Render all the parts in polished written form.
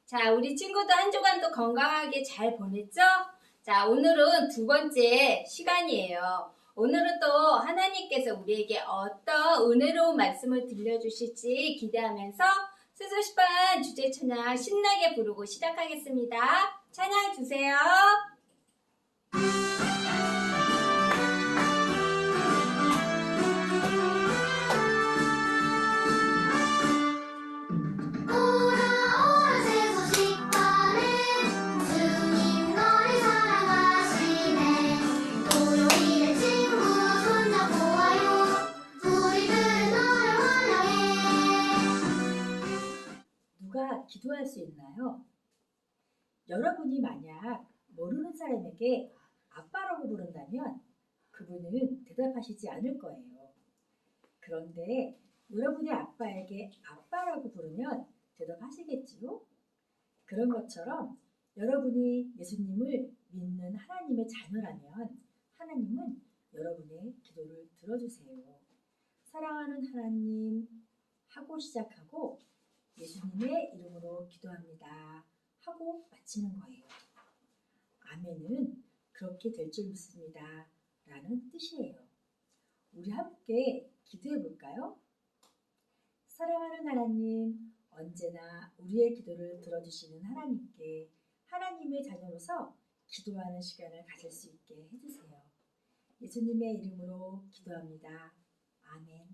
자, 우리 친구도 한 주간도 건강하게 잘 보냈죠? 자, 오늘은 두 번째 시간이에요. 오늘은 또 하나님께서 우리에게 어떤 은혜로운 말씀을 들려주실지 기대하면서 수수시반 주제 찬양 신나게 부르고 시작하겠습니다. 찬양 주세요. 누가 기도할 수 있나요? 여러분이 만약 모르는 사람에게 아빠라고 부른다면 그분은 대답하시지 않을 거예요. 그런데 여러분의 아빠에게 아빠라고 부르면 대답하시겠지요? 그런 것처럼 여러분이 예수님을 믿는 하나님의 자녀라면 하나님은 여러분의 기도를 들어주세요. 사랑하는 하나님 하고 시작하고 예수님의 이름으로 기도합니다 하고 마치는 거예요. 아멘은 그렇게 될 줄 믿습니다 라는 뜻이에요. 우리 함께 기도해 볼까요? 사랑하는 하나님, 언제나 우리의 기도를 들어주시는 하나님께 하나님의 자녀로서 기도하는 시간을 가질 수 있게 해주세요. 예수님의 이름으로 기도합니다. 아멘.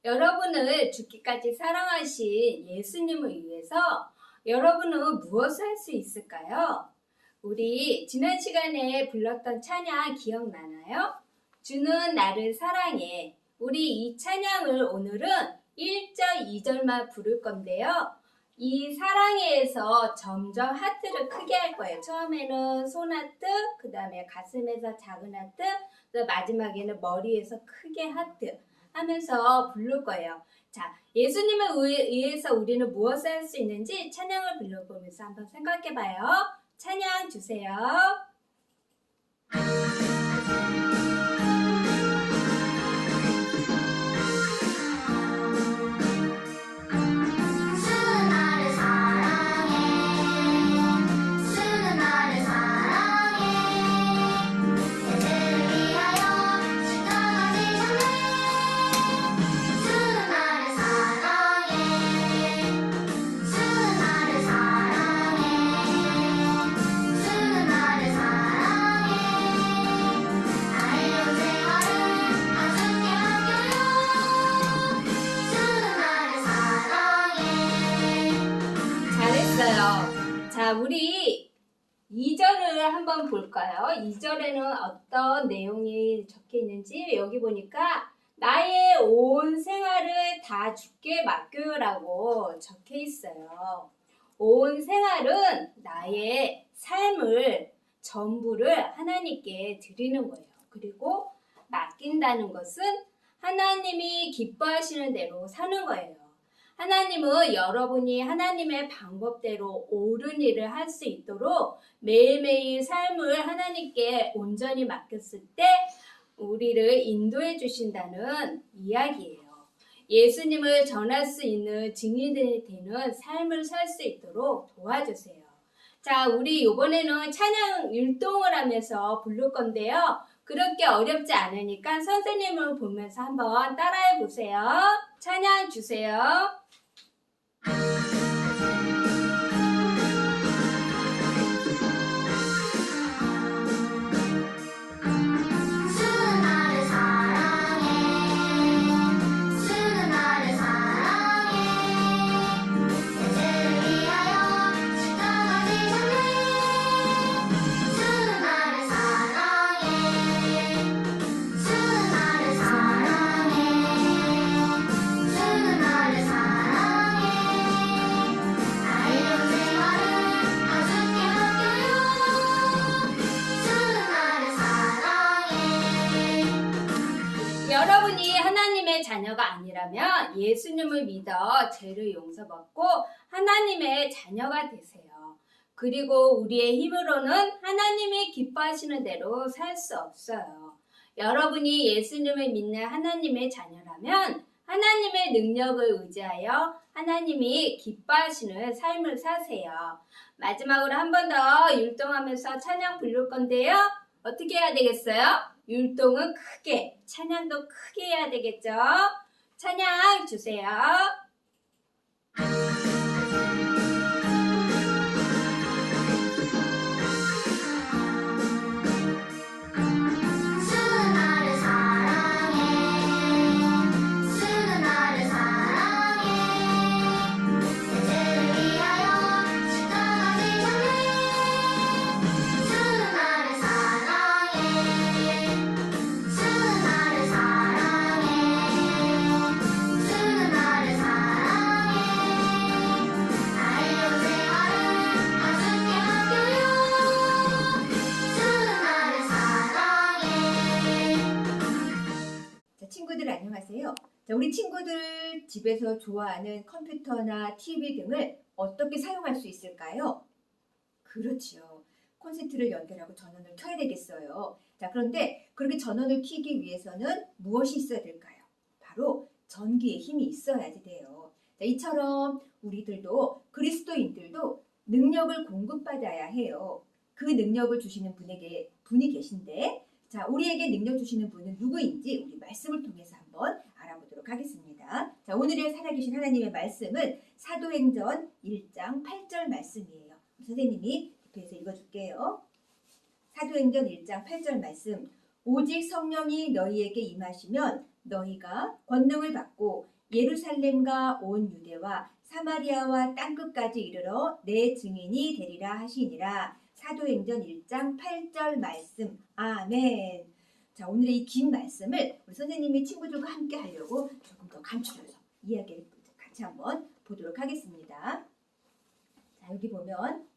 여러분을 죽기까지 사랑하신 예수님을 위해서 여러분은 무엇을 할 수 있을까요? 우리 지난 시간에 불렀던 찬양 기억나나요? 주는 나를 사랑해. 우리 이 찬양을 오늘은 1절, 2절만 부를 건데요. 이 사랑해에서 점점 하트를 크게 할 거예요. 처음에는 손하트, 그 다음에 가슴에서 작은 하트, 또 마지막에는 머리에서 크게 하트 하면서 부를 거예요. 자, 예수님을 위해서 우리는 무엇을 할 수 있는지 찬양을 불러보면서 한번 생각해봐요. 찬양 주세요. 자, 우리 2절을 한번 볼까요? 2절에는 어떤 내용이 적혀 있는지 여기 보니까 나의 온 생활을 다 주께 맡겨요라고 적혀 있어요. 온 생활은 나의 삶을 전부를 하나님께 드리는 거예요. 그리고 맡긴다는 것은 하나님이 기뻐하시는 대로 사는 거예요. 하나님은 여러분이 하나님의 방법대로 옳은 일을 할 수 있도록 매일매일 삶을 하나님께 온전히 맡겼을 때 우리를 인도해 주신다는 이야기예요. 예수님을 전할 수 있는 증인이 되는 삶을 살 수 있도록 도와주세요. 자, 우리 이번에는 찬양 율동을 하면서 부를 건데요. 그렇게 어렵지 않으니까 선생님을 보면서 한번 따라해 보세요. 찬양 주세요. 여러분이 하나님의 자녀가 아니라면 예수님을 믿어 죄를 용서받고 하나님의 자녀가 되세요. 그리고 우리의 힘으로는 하나님이 기뻐하시는 대로 살 수 없어요. 여러분이 예수님을 믿는 하나님의 자녀라면 하나님의 능력을 의지하여 하나님이 기뻐하시는 삶을 사세요. 마지막으로 한 번 더 율동하면서 찬양 부를 건데요. 어떻게 해야 되겠어요? 율동은 크게, 찬양도 크게 해야 되겠죠? 찬양 주세요. 주는 나를 사랑해 주는 나를 사랑해 내 죄를 위하여 십자가 지셨네 주는 나를 사랑해 주는 나를 사랑해 주는 나를 사랑해 나의 생활을 다 주께 맡겨요 주는 나를 사랑해 자, 친구들 안녕하세요. 자, 우리 친구들 집에서 좋아하는 컴퓨터나 TV 등을 어떻게 사용할 수 있을까요? 그렇지요. 콘센트를 연결하고 전원을 켜야 되겠어요. 자, 그런데 그렇게 전원을 켜기 위해서는 무엇이 있어야 될까요? 바로 전기의 힘이 있어야지 돼요. 자, 이처럼 우리들도 그리스도인들도 능력을 공급받아야 해요. 그 능력을 주시는 분이 계신데 자, 우리에게 능력 주시는 분은 누구인지 우리 말씀을 통해서 한번 알아보도록 하겠습니다. 자, 오늘의 살아계신 하나님의 말씀은 사도행전 1장 8절 말씀이에요. 선생님이 옆에서 읽어줄게요. 사도행전 1장 8절 말씀. 오직 성령이 너희에게 임하시면 너희가 권능을 받고 예루살렘과 온 유대와 사마리아와 땅끝까지 이르러 내 증인이 되리라 하시니라. 사도행전 1장 8절 말씀. 아멘. 자, 오늘의 이 긴 말씀을 우리 선생님이 친구들과 함께 하려고 조금 더 감추려서 이야기를 같이 한번 보도록 하겠습니다. 자, 여기 보면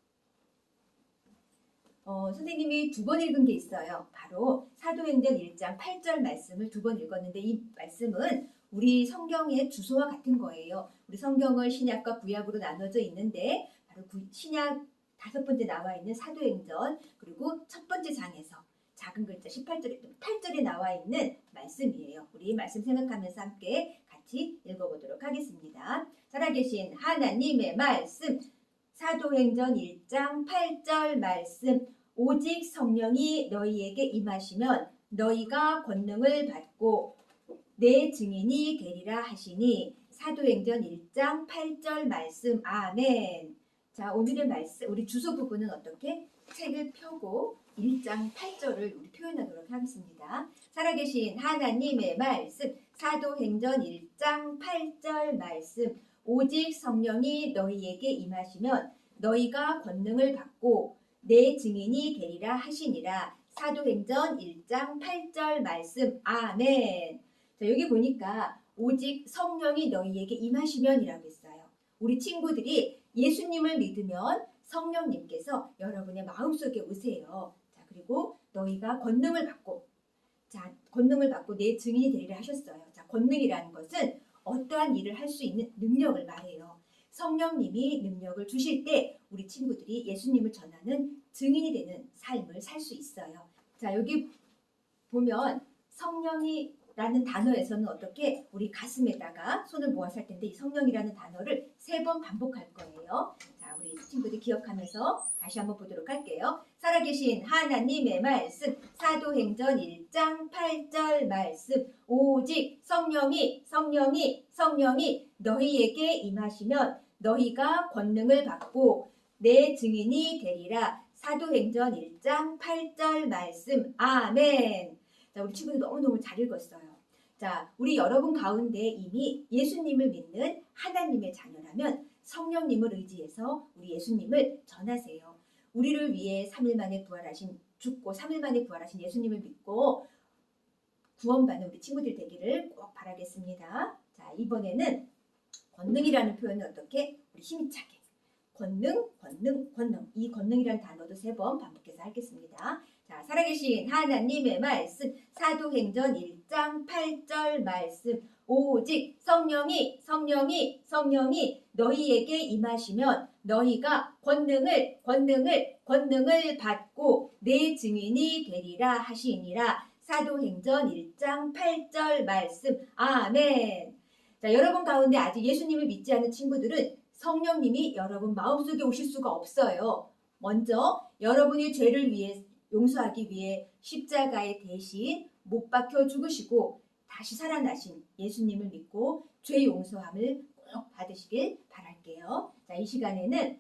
선생님이 두 번 읽은 게 있어요. 바로 사도행전 1장 8절 말씀을 두 번 읽었는데 이 말씀은 우리 성경의 주소와 같은 거예요. 우리 성경을 신약과 구약으로 나눠져 있는데 바로 신약 5번째 나와 있는 사도행전 그리고 첫 번째 장에서 작은 글자 8절에 나와 있는 말씀이에요. 우리 말씀 생각하면서 함께 같이 읽어보도록 하겠습니다. 살아계신 하나님의 말씀 사도행전 1장 8절 말씀 오직 성령이 너희에게 임하시면 너희가 권능을 받고 내 증인이 되리라 하시니 사도행전 1장 8절 말씀 아멘. 자, 오늘의 말씀 우리 주소 부분은 어떻게 책을 펴고 1장 8절을 우리 표현하도록 하겠습니다. 살아계신 하나님의 말씀 사도행전 1장 8절 말씀 오직 성령이 너희에게 임하시면 너희가 권능을 받고 내 증인이 되리라 하시니라. 사도행전 1장 8절 말씀 아멘. 자, 여기 보니까 오직 성령이 너희에게 임하시면이라고 했어요. 우리 친구들이 예수님을 믿으면 성령님께서 여러분의 마음속에 오세요. 자, 그리고 너희가 권능을 받고 내 증인이 되리라 하셨어요. 자, 권능이라는 것은 어떠한 일을 할 수 있는 능력을 말해요. 성령님이 능력을 주실 때 우리 친구들이 예수님을 전하는 증인이 되는 삶을 살 수 있어요. 자, 여기 보면 성령이라는 단어에서는 어떻게 우리 가슴에다가 손을 모아서 할 텐데 이 성령이라는 단어를 3번 반복할 거예요. 자, 우리 친구들 기억하면서 다시 한번 보도록 할게요. 살아계신 하나님의 말씀 사도행전 1장 8절 말씀 오직 성령이 너희에게 임하시면 너희가 권능을 받고 내 증인이 되리라. 사도행전 1장 8절 말씀 아멘. 자, 우리 친구들 너무너무 잘 읽었어요. 자, 우리 여러분 가운데 이미 예수님을 믿는 하나님의 자녀라면 성령님을 의지해서 우리 예수님을 전하세요. 우리를 위해 3일 만에 죽고 3일 만에 부활하신 예수님을 믿고 구원받는 우리 친구들 되기를 꼭 바라겠습니다. 자, 이번에는 권능이라는 표현을 어떻게 우리 힘차게 권능 이 권능이라는 단어도 3번 반복해서 하겠습니다. 자, 살아계신 하나님의 말씀 사도행전 1장 8절 말씀 오직 성령이 너희에게 임하시면 너희가 권능을 받고 내 증인이 되리라 하시니라. 사도행전 1장 8절 말씀 아멘. 자, 여러분 가운데 아직 예수님을 믿지 않는 친구들은 성령님이 여러분 마음속에 오실 수가 없어요. 먼저 여러분의 죄를 위해 용서하기 위해 십자가에 대신 못 박혀 죽으시고 다시 살아나신 예수님을 믿고 죄 용서함을 꼭 받으시길 바랄게요. 자, 이 시간에는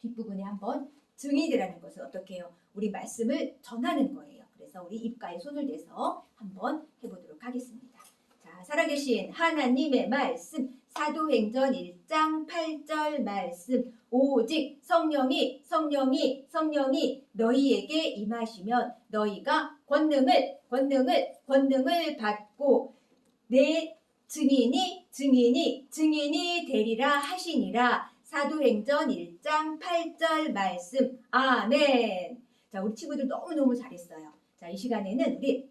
뒷부분에 한번 증인이라는 것을 어떻게 해요? 우리 말씀을 전하는 거예요. 그래서 우리 입가에 손을 대서 한번 해보도록 하겠습니다. 자, 살아계신 하나님의 말씀, 사도행전 1장 8절 말씀, 오직 성령이 너희에게 임하시면 너희가 권능을 받고 내 증인이 되리라 하시니라. 사도행전 1장 8절 말씀. 아멘. 자, 우리 친구들 너무너무 잘했어요. 자, 이 시간에는 우리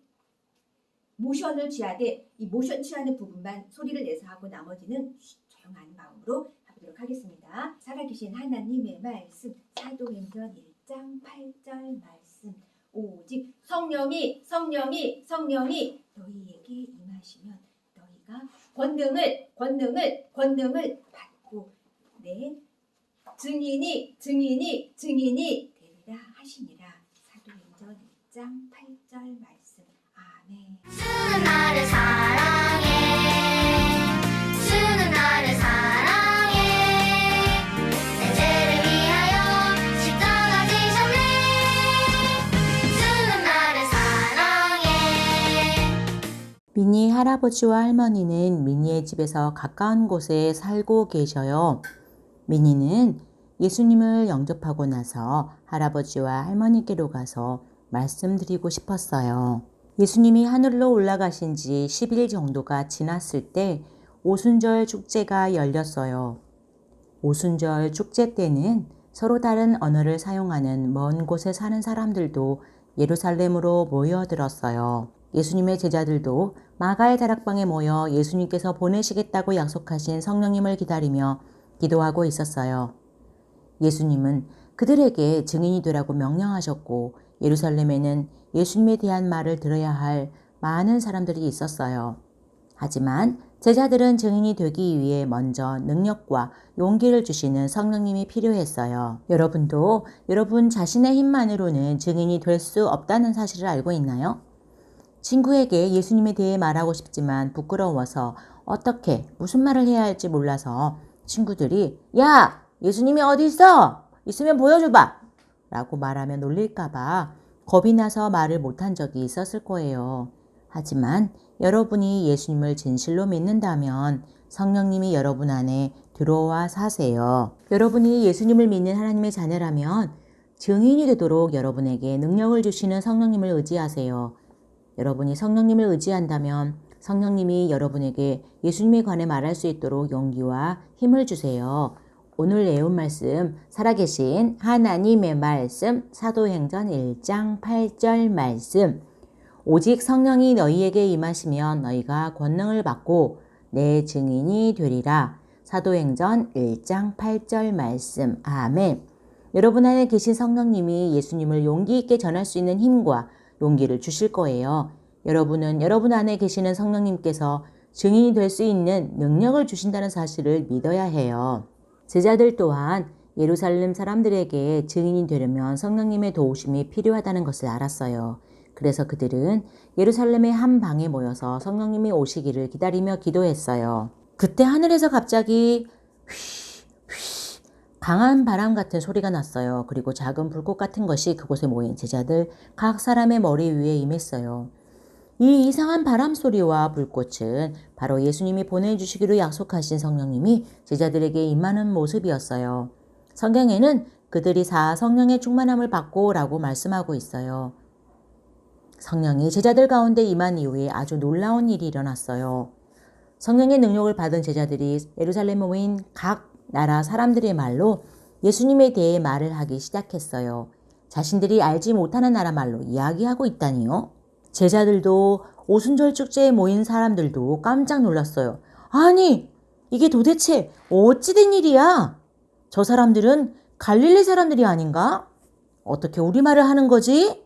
모션을 취하되 이 모션 취하는 부분만 소리를 내서 하고 나머지는 조용한 마음으로 해보도록 하겠습니다. 살아계신 하나님의 말씀, 사도행전 1장 8절 말씀. 오직 성령이 너희에게 임하시면 너희가 권능을 받고 내 증인이 되리라 하시니라. 사도행전 1장 8절 말씀. 아멘. 주는 나를 사랑해. 주는 나를 사랑해. 내 죄를 위하여 십자가 지셨네. 주는 나를 사랑해. 미니 할아버지와 할머니는 미니의 집에서 가까운 곳에 살고 계셔요. 미니는 예수님을 영접하고 나서 할아버지와 할머니께로 가서 말씀드리고 싶었어요. 예수님이 하늘로 올라가신 지 10일 정도가 지났을 때 오순절 축제가 열렸어요. 오순절 축제 때는 서로 다른 언어를 사용하는 먼 곳에 사는 사람들도 예루살렘으로 모여들었어요. 예수님의 제자들도 마가의 다락방에 모여 예수님께서 보내시겠다고 약속하신 성령님을 기다리며 기도하고 있었어요. 예수님은 그들에게 증인이 되라고 명령하셨고 예루살렘에는 예수님에 대한 말을 들어야 할 많은 사람들이 있었어요. 하지만 제자들은 증인이 되기 위해 먼저 능력과 용기를 주시는 성령님이 필요했어요. 여러분도 여러분 자신의 힘만으로는 증인이 될 수 없다는 사실을 알고 있나요? 친구에게 예수님에 대해 말하고 싶지만 부끄러워서 어떻게 무슨 말을 해야 할지 몰라서 친구들이 야! 예수님이 어디 있어? 있으면 보여줘봐! 라고 말하면 놀릴까봐 겁이 나서 말을 못한 적이 있었을 거예요. 하지만 여러분이 예수님을 진실로 믿는다면 성령님이 여러분 안에 들어와 사세요. 여러분이 예수님을 믿는 하나님의 자녀라면 증인이 되도록 여러분에게 능력을 주시는 성령님을 의지하세요. 여러분이 성령님을 의지한다면 성령님이 여러분에게 예수님에 관해 말할 수 있도록 용기와 힘을 주세요. 오늘 배운 말씀, 살아계신 하나님의 말씀, 사도행전 1장 8절 말씀. 오직 성령이 너희에게 임하시면 너희가 권능을 받고 내 증인이 되리라. 사도행전 1장 8절 말씀. 아멘. 여러분 안에 계신 성령님이 예수님을 용기 있게 전할 수 있는 힘과 용기를 주실 거예요. 여러분은 여러분 안에 계시는 성령님께서 증인이 될 수 있는 능력을 주신다는 사실을 믿어야 해요. 제자들 또한 예루살렘 사람들에게 증인이 되려면 성령님의 도우심이 필요하다는 것을 알았어요. 그래서 그들은 예루살렘의 한 방에 모여서 성령님이 오시기를 기다리며 기도했어요. 그때 하늘에서 갑자기 강한 바람 같은 소리가 났어요. 그리고 작은 불꽃 같은 것이 그곳에 모인 제자들 각 사람의 머리 위에 임했어요. 이 이상한 바람 소리와 불꽃은 바로 예수님이 보내주시기로 약속하신 성령님이 제자들에게 임하는 모습이었어요. 성경에는 그들이 성령의 충만함을 받고 라고 말씀하고 있어요. 성령이 제자들 가운데 임한 이후에 아주 놀라운 일이 일어났어요. 성령의 능력을 받은 제자들이 예루살렘에 모인 각 나라 사람들의 말로 예수님에 대해 말을 하기 시작했어요. 자신들이 알지 못하는 나라 말로 이야기하고 있다니요. 제자들도 오순절 축제에 모인 사람들도 깜짝 놀랐어요. 아니, 이게 도대체 어찌 된 일이야? 저 사람들은 갈릴리 사람들이 아닌가? 어떻게 우리말을 하는 거지?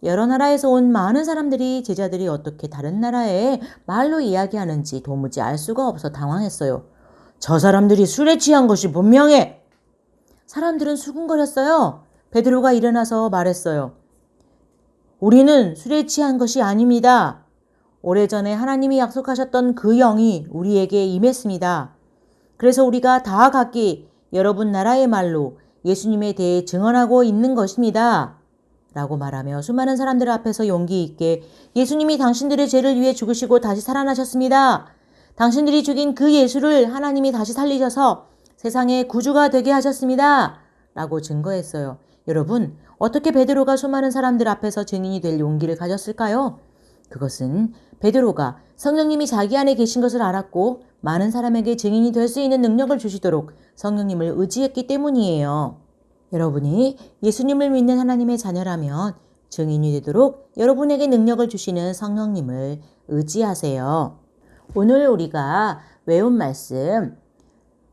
여러 나라에서 온 많은 사람들이 제자들이 어떻게 다른 나라의 말로 이야기하는지 도무지 알 수가 없어 당황했어요. 저 사람들이 술에 취한 것이 분명해. 사람들은 수군거렸어요. 베드로가 일어나서 말했어요. 우리는 술에 취한 것이 아닙니다. 오래전에 하나님이 약속하셨던 그 영이 우리에게 임했습니다. 그래서 우리가 다 각기 여러분 나라의 말로 예수님에 대해 증언하고 있는 것입니다. 라고 말하며 수많은 사람들 앞에서 용기 있게 예수님이 당신들의 죄를 위해 죽으시고 다시 살아나셨습니다. 당신들이 죽인 그 예수를 하나님이 다시 살리셔서 세상의 구주가 되게 하셨습니다. 라고 증거했어요. 여러분, 어떻게 베드로가 수많은 사람들 앞에서 증인이 될 용기를 가졌을까요? 그것은 베드로가 성령님이 자기 안에 계신 것을 알았고 많은 사람에게 증인이 될 수 있는 능력을 주시도록 성령님을 의지했기 때문이에요. 여러분이 예수님을 믿는 하나님의 자녀라면 증인이 되도록 여러분에게 능력을 주시는 성령님을 의지하세요. 오늘 우리가 외운 말씀,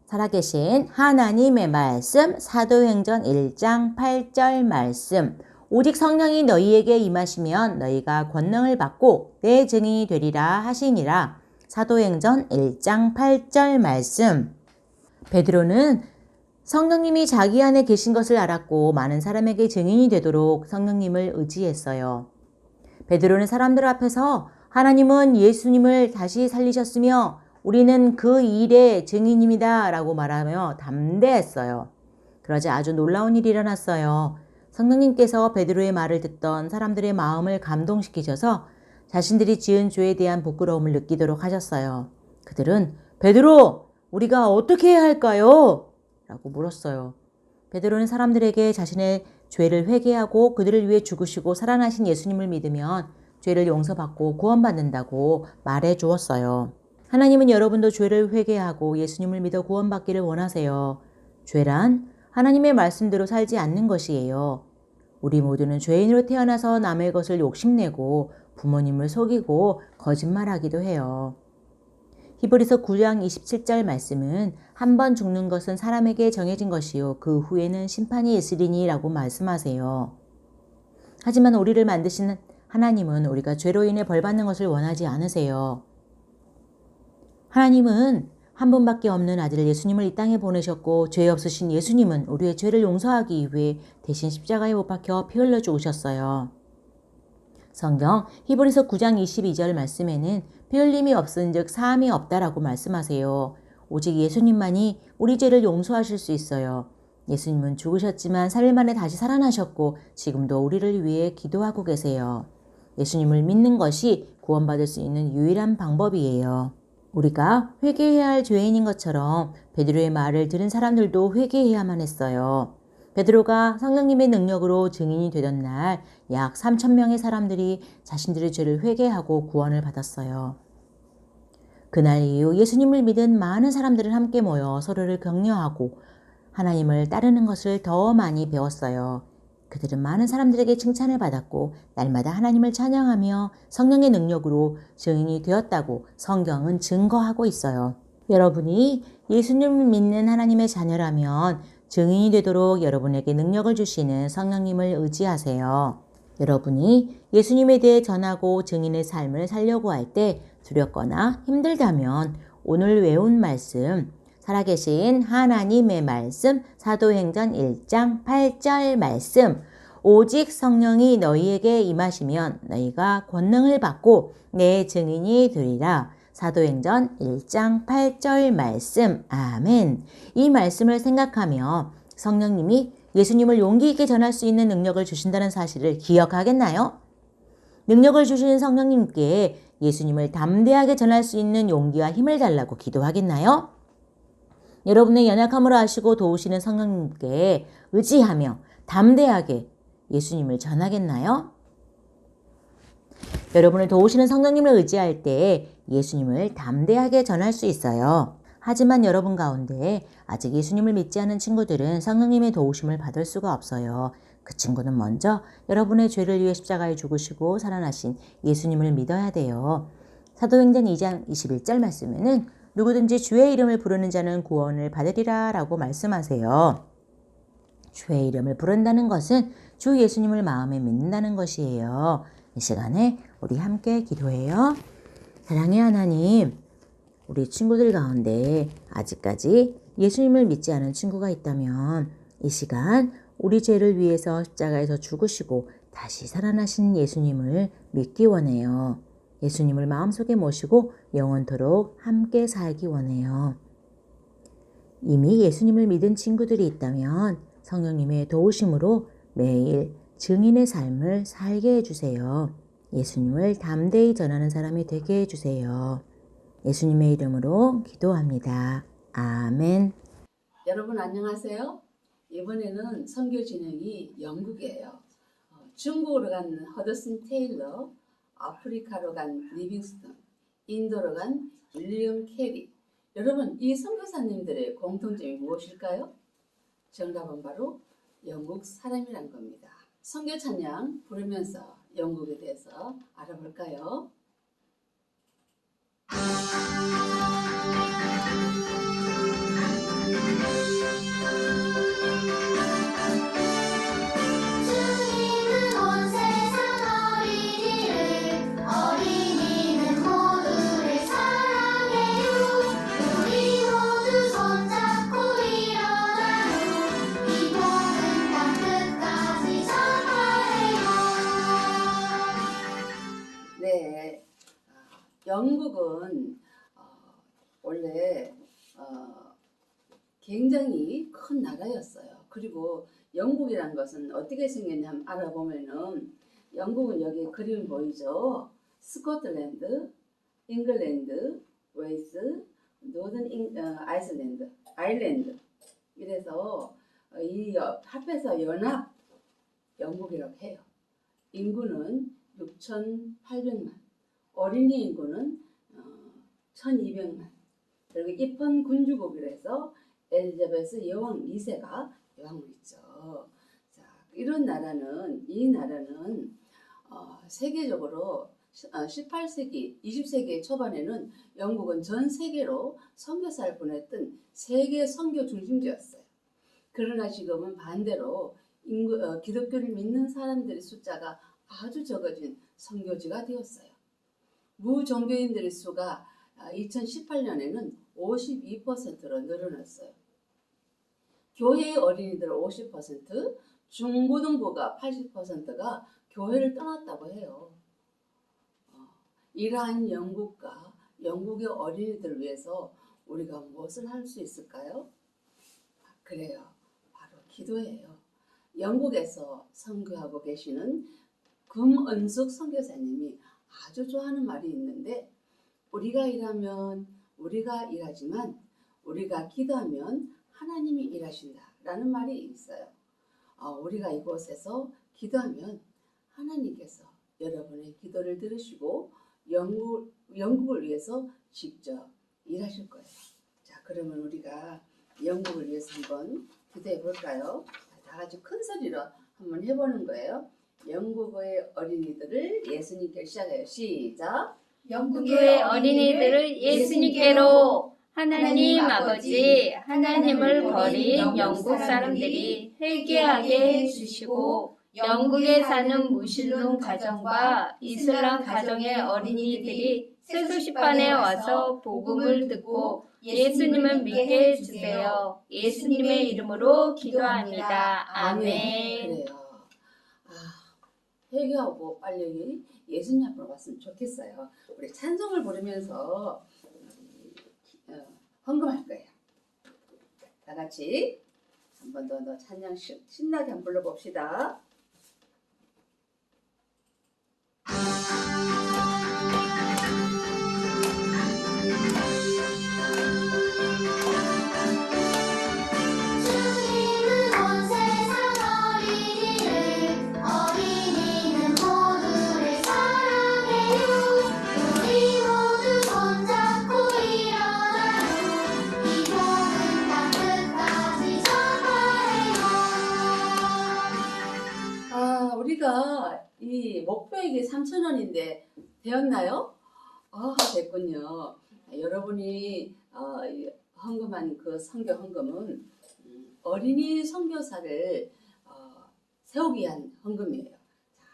살아계신 하나님의 말씀, 사도행전 1장 8절 말씀, 오직 성령이 너희에게 임하시면 너희가 권능을 받고 내 증인이 되리라 하시니라. 사도행전 1장 8절 말씀. 베드로는 성령님이 자기 안에 계신 것을 알았고 많은 사람에게 증인이 되도록 성령님을 의지했어요. 베드로는 사람들 앞에서 하나님은 예수님을 다시 살리셨으며 우리는 그 일의 증인입니다 라고 말하며 담대했어요. 그러자 아주 놀라운 일이 일어났어요. 성령님께서 베드로의 말을 듣던 사람들의 마음을 감동시키셔서 자신들이 지은 죄에 대한 부끄러움을 느끼도록 하셨어요. 그들은 베드로, 우리가 어떻게 해야 할까요? 라고 물었어요. 베드로는 사람들에게 자신의 죄를 회개하고 그들을 위해 죽으시고 살아나신 예수님을 믿으면 죄를 용서받고 구원받는다고 말해 주었어요. 하나님은 여러분도 죄를 회개하고 예수님을 믿어 구원받기를 원하세요. 죄란 하나님의 말씀대로 살지 않는 것이에요. 우리 모두는 죄인으로 태어나서 남의 것을 욕심내고 부모님을 속이고 거짓말하기도 해요. 히브리서 9장 27절 말씀은 한 번 죽는 것은 사람에게 정해진 것이요 그 후에는 심판이 있으리니 라고 말씀하세요. 하지만 우리를 만드신 하나님은 우리가 죄로 인해 벌받는 것을 원하지 않으세요. 하나님은 한 분밖에 없는 아들 예수님을 이 땅에 보내셨고 죄 없으신 예수님은 우리의 죄를 용서하기 위해 대신 십자가에 못 박혀 피 흘려 죽으셨어요. 성경 히브리서 9장 22절 말씀에는 피 흘림이 없은즉 사함이 없다라고 말씀하세요. 오직 예수님만이 우리 죄를 용서하실 수 있어요. 예수님은 죽으셨지만 3일 만에 다시 살아나셨고 지금도 우리를 위해 기도하고 계세요. 예수님을 믿는 것이 구원받을 수 있는 유일한 방법이에요. 우리가 회개해야 할 죄인인 것처럼 베드로의 말을 들은 사람들도 회개해야만 했어요. 베드로가 성령님의 능력으로 증인이 되던 날 약 3,000명의 사람들이 자신들의 죄를 회개하고 구원을 받았어요. 그날 이후 예수님을 믿은 많은 사람들은 함께 모여 서로를 격려하고 하나님을 따르는 것을 더 많이 배웠어요. 그들은 많은 사람들에게 칭찬을 받았고 날마다 하나님을 찬양하며 성령의 능력으로 증인이 되었다고 성경은 증거하고 있어요. 여러분이 예수님을 믿는 하나님의 자녀라면 증인이 되도록 여러분에게 능력을 주시는 성령님을 의지하세요. 여러분이 예수님에 대해 전하고 증인의 삶을 살려고 할 때 두렵거나 힘들다면 오늘 외운 말씀, 살아계신 하나님의 말씀, 사도행전 1장 8절 말씀, 오직 성령이 너희에게 임하시면 너희가 권능을 받고 내 증인이 되리라. 사도행전 1장 8절 말씀. 아멘. 이 말씀을 생각하며 성령님이 예수님을 용기 있게 전할 수 있는 능력을 주신다는 사실을 기억하겠나요? 능력을 주신 성령님께 예수님을 담대하게 전할 수 있는 용기와 힘을 달라고 기도하겠나요? 여러분의 연약함을 아시고 도우시는 성령님께 의지하며 담대하게 예수님을 전하겠나요? 여러분을 도우시는 성령님을 의지할 때 예수님을 담대하게 전할 수 있어요. 하지만 여러분 가운데 아직 예수님을 믿지 않은 친구들은 성령님의 도우심을 받을 수가 없어요. 그 친구는 먼저 여러분의 죄를 위해 십자가에 죽으시고 살아나신 예수님을 믿어야 돼요. 사도행전 2장 21절 말씀에는 누구든지 주의 이름을 부르는 자는 구원을 받으리라 라고 말씀하세요. 주의 이름을 부른다는 것은 주 예수님을 마음에 믿는다는 것이에요. 이 시간에 우리 함께 기도해요. 사랑의 하나님, 우리 친구들 가운데 아직까지 예수님을 믿지 않은 친구가 있다면 이 시간 우리 죄를 위해서 십자가에서 죽으시고 다시 살아나신 예수님을 믿기 원해요. 예수님을 마음속에 모시고 영원토록 함께 살기 원해요. 이미 예수님을 믿은 친구들이 있다면 성령님의 도우심으로 매일 증인의 삶을 살게 해주세요. 예수님을 담대히 전하는 사람이 되게 해주세요. 예수님의 이름으로 기도합니다. 아멘. 여러분 안녕하세요. 이번에는 선교 진행이 영국이에요. 중국으로 간 허더슨 테일러, 아프리카로 간 리빙스턴, 인도로 간 윌리엄 캐리. 여러분, 이 선교사님들의 공통점이 무엇일까요? 정답은 바로 영국 사람이란 겁니다. 선교 찬양 부르면서 영국에 대해서 알아볼까요? 주님은 온 세상 어린이는 모두를 사랑해요. 우리 모두 손잡고 일어나요. 이 복음 땅 끝까지 전파해요. 네, 영국은 원래 굉장히 큰 나라였어요. 그리고 영국이란 것은 어떻게 생겼냐면 알아보면은 영국은 여기 그림 보이죠? 스코틀랜드, 잉글랜드, 웨일스, 아일랜드. 이래서 이 합해서 연합 영국이라고 해요. 인구는 6,800만, 어린이 인구는 1,200만. 그리고 입헌 군주국이라 해서 엘리자베스 여왕 2세가 여왕을 있죠. 자, 이 나라는 세계적으로 18세기, 20세기 초반에는 영국은 전 세계로 선교사를 보냈던 세계 선교 중심지였어요. 그러나 지금은 반대로 기독교를 믿는 사람들의 숫자가 아주 적어진 선교지가 되었어요. 무종교인들의 수가 2018년에는 52%로 늘어났어요. 교회의 어린이들 50%, 중고등부가 80%가 교회를 떠났다고 해요. 이러한 영국과 영국의 어린이들을 위해서 우리가 무엇을 할 수 있을까요? 그래요. 바로 기도예요. 영국에서 선교하고 계시는 금은숙 선교사님이 아주 좋아하는 말이 있는데, 우리가 일하지만 우리가 기도하면 하나님이 일하신다 라는 말이 있어요. 우리가 이곳에서 기도하면 하나님께서 여러분의 기도를 들으시고 영국을 위해서 직접 일하실 거예요. 자, 그러면 우리가 영국을 위해서 한번 기도해 볼까요? 다 같이 큰 소리로 한번 해보는 거예요. 영국의 어린이들을 예수님께 시작해요. 시작. 영국의 어린이들을 예수님께로. 하나님 아버지, 하나님을 버린 영국 사람들이 회개하게 해주시고 영국에 사는 무슬림 가정과 이슬람 가정의 어린이들이 세수시판에 와서 복음을 듣고 예수님을 믿게 해주세요. 예수님의 이름으로 기도합니다. 아멘. 그래요. 회개하고 빨리 예수님 앞으로 왔으면 좋겠어요. 우리 찬송을 부르면서 헌금할 거예요. 다 같이 한 번 더 찬양 신나게 한번 불러봅시다. 주님은 온 세상 어린이는 모두를 사랑해요. 우리 모두 손잡고 일어나요. 이 복음 땅 끝까지 전파해요. 우리가 이 목표액이 3,000원인데 되었나요? 됐군요. 여러분이 헌금한 그 선교 헌금은 어린이 선교사를 세우기 위한 헌금이에요.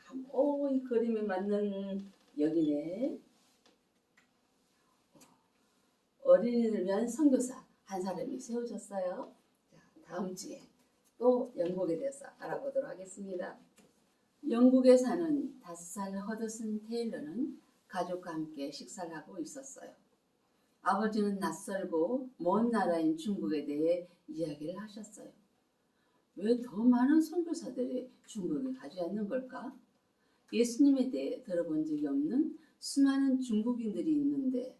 자, 이 그림에 맞는 여기네. 어린이를 위한 선교사 한 사람이 세워졌어요. 자, 다음 주에 또 영국에 대해서 알아보도록 하겠습니다. 영국에 사는 5살 허드슨 테일러는 가족과 함께 식사를 하고 있었어요. 아버지는 낯설고 먼 나라인 중국에 대해 이야기를 하셨어요. 왜 더 많은 선교사들이 중국에 가지 않는 걸까? 예수님에 대해 들어본 적이 없는 수많은 중국인들이 있는데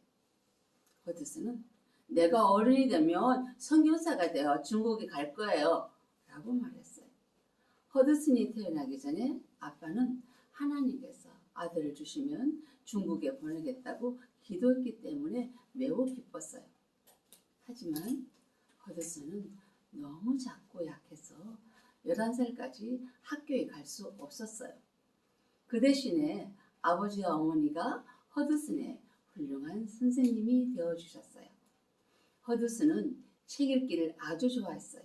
허드슨은 내가 어른이 되면 선교사가 되어 중국에 갈 거예요 라고 말했어요. 허드슨이 태어나기 전에 아빠는 하나님께서 아들을 주시면 중국에 보내겠다고 기도했기 때문에 매우 기뻤어요. 하지만 허드슨은 너무 작고 약해서 11살까지 학교에 갈 수 없었어요. 그 대신에 아버지와 어머니가 허드슨의 훌륭한 선생님이 되어주셨어요. 허드슨은 책 읽기를 아주 좋아했어요.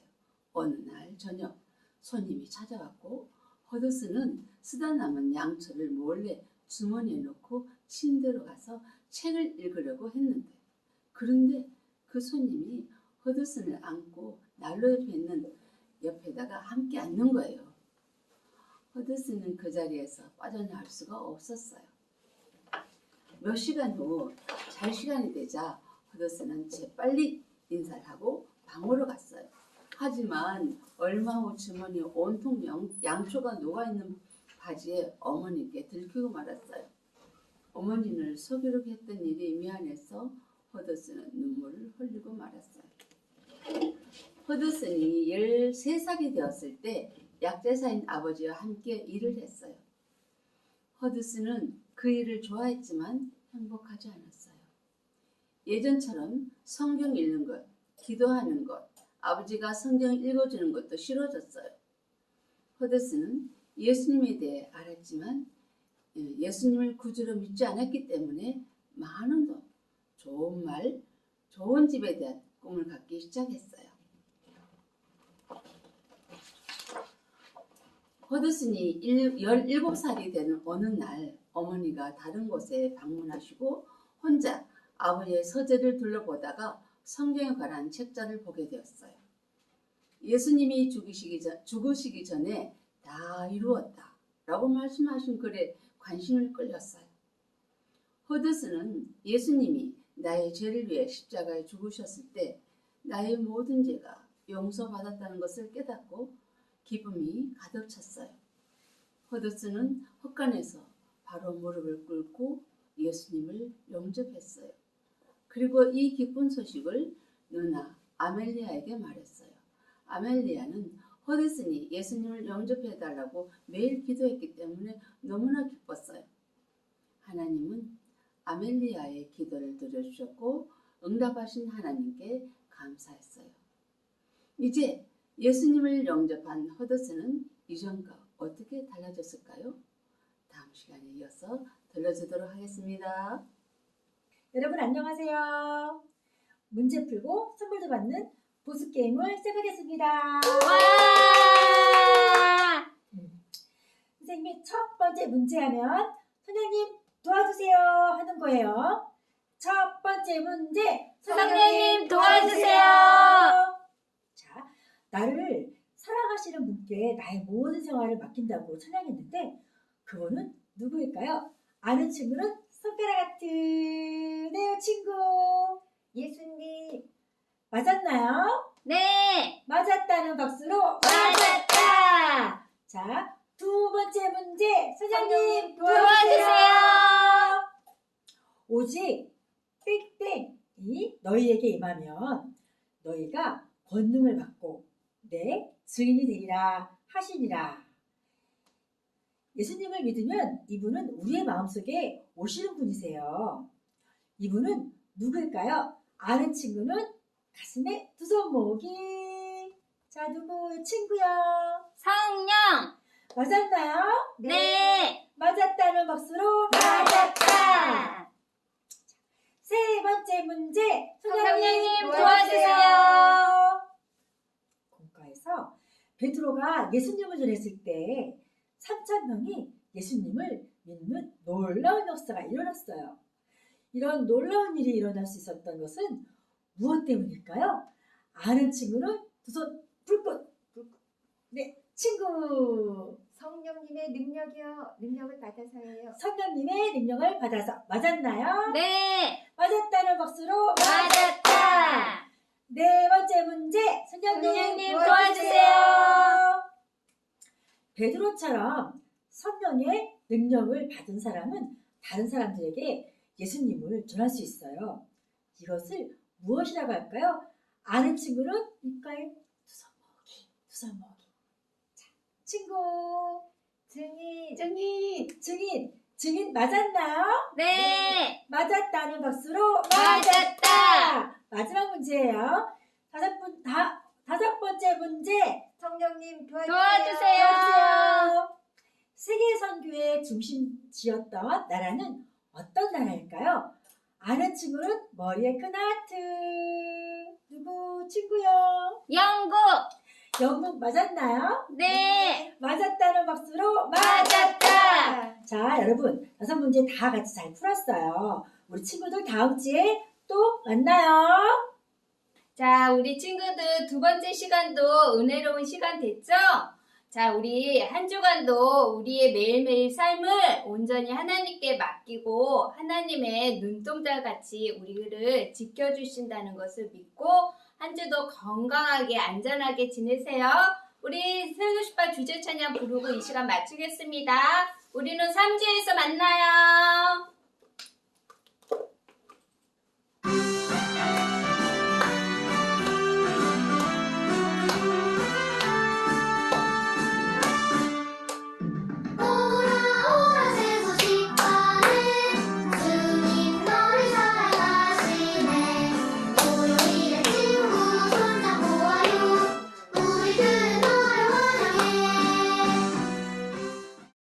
어느 날 저녁 손님이 찾아왔고 허드슨은 쓰다 남은 양초를 몰래 주머니에 넣고 침대로 가서 책을 읽으려고 했는데 그런데 그 손님이 허드슨을 안고 난로 옆에 있는 옆에다가 함께 앉는 거예요. 허드슨은 그 자리에서 빠져나올 수가 없었어요. 몇 시간 후 잘 시간이 되자 허드슨은 재빨리 인사를 하고 방으로 갔어요. 하지만 얼마 후 주머니에 온통 양초가 녹아있는 바지에 어머니께 들키고 말았어요. 어머니를 속이려고 했던 일이 미안해서 허드슨은 눈물을 흘리고 말았어요. 허드슨이 13살이 되었을 때 약제사인 아버지와 함께 일을 했어요. 허드슨은 그 일을 좋아했지만 행복하지 않았어요. 예전처럼 성경 읽는 것, 기도하는 것, 아버지가 성경 읽어주는 것도 싫어졌어요. 허드슨은 예수님에 대해 알았지만 예수님을 구주로 믿지 않았기 때문에 많은 돈, 좋은 말, 좋은 집에 대한 꿈을 갖기 시작했어요. 허드슨이 17살이 되는 어느 날 어머니가 다른 곳에 방문하시고 혼자 아버지의 서재를 둘러보다가 성경에 관한 책자를 보게 되었어요. 예수님이 죽으시기 전에 다 이루었다 라고 말씀하신 글에 관심을 끌렸어요. 허드슨은 예수님이 나의 죄를 위해 십자가에 죽으셨을 때 나의 모든 죄가 용서받았다는 것을 깨닫고 기쁨이 가득 찼어요. 허드슨은 헛간에서 바로 무릎을 꿇고 예수님을 영접했어요. 그리고 이 기쁜 소식을 누나 아멜리아에게 말했어요. 아멜리아는 허드슨이 예수님을 영접해달라고 매일 기도했기 때문에 너무나 기뻤어요. 하나님은 아멜리아의 기도를 들어주셨고 응답하신 하나님께 감사했어요. 이제 예수님을 영접한 허드슨은 이전과 어떻게 달라졌을까요? 다음 시간에 이어서 들려주도록 하겠습니다. 여러분 안녕하세요. 문제 풀고 선물도 받는 보스게임을 시작하겠습니다. 선생님이 첫 번째 문제 하면 선생님 도와주세요 하는 거예요. 첫 번째 문제 선생님 도와주세요. 자, 나를 사랑하시는 분께 나의 모든 생활을 맡긴다고 찬양했는데 그거는 누구일까요? 아는 친구는 손가락 같으네요 친구. 예수님. 맞았나요? 네, 맞았다는 박수로 맞았다. 자, 두 번째 문제 선생님 도와주세요. 오직 땡땡이 너희에게 임하면 너희가 권능을 받고 내 증인이 되리라 하시니라. 예수님을 믿으면 이분은 우리의 마음속에 오시는 분이세요. 이분은 누구일까요? 아는 친구는 가슴에 두 손 모으기. 자, 누구 친구요? 성령. 맞았나요? 네, 맞았다는 박수로 맞았다. 세 번째 문제 선생님 도와주세요. 공과에서 해서 베드로가 예수님을 전했을 때 3,000명이 예수님을 믿는 놀라운 역사가 일어났어요. 이런 놀라운 일이 일어날 수 있었던 것은 무엇 때문일까요? 아는 친구는 두 손 불꽃. 네, 친구. 성령님의 능력을 받아서예요. 성령님의 능력을 받아서. 맞았나요? 네, 맞았다는 박수로 맞았다. 네 번째 문제. 선생님 선생님 도와주세요. 베드로처럼 성령의 능력을 받은 사람은 다른 사람들에게 예수님을 전할 수 있어요. 이것을 무엇이라고 할까요? 아는 친구는 입가에 두 손 모으기. 자, 친구. 증인 맞았나요? 네, 맞았다는 박수로 맞았다. 마지막 문제예요. 다섯 번째 문제. 성령님 도와주세요. 세계 선교의 중심지였던 나라는 어떤 나라일까요? 아는 친구는 머리에 큰 하트. 누구 친구요? 영국. 영국 맞았나요? 네, 맞았다는 박수로 맞았다. 자, 여러분 6문제 다 같이 잘 풀었어요. 우리 친구들 다음 주에 또 만나요. 자, 우리 친구들 두 번째 시간도 은혜로운 시간 됐죠? 자, 우리 한 주간도 우리의 매일매일 삶을 온전히 하나님께 맡기고 하나님의 눈동자 같이 우리를 지켜주신다는 것을 믿고 한 주도 건강하게 안전하게 지내세요. 우리 설교시파 주제 찬양 부르고 이 시간 마치겠습니다. 우리는 3주에서 만나요.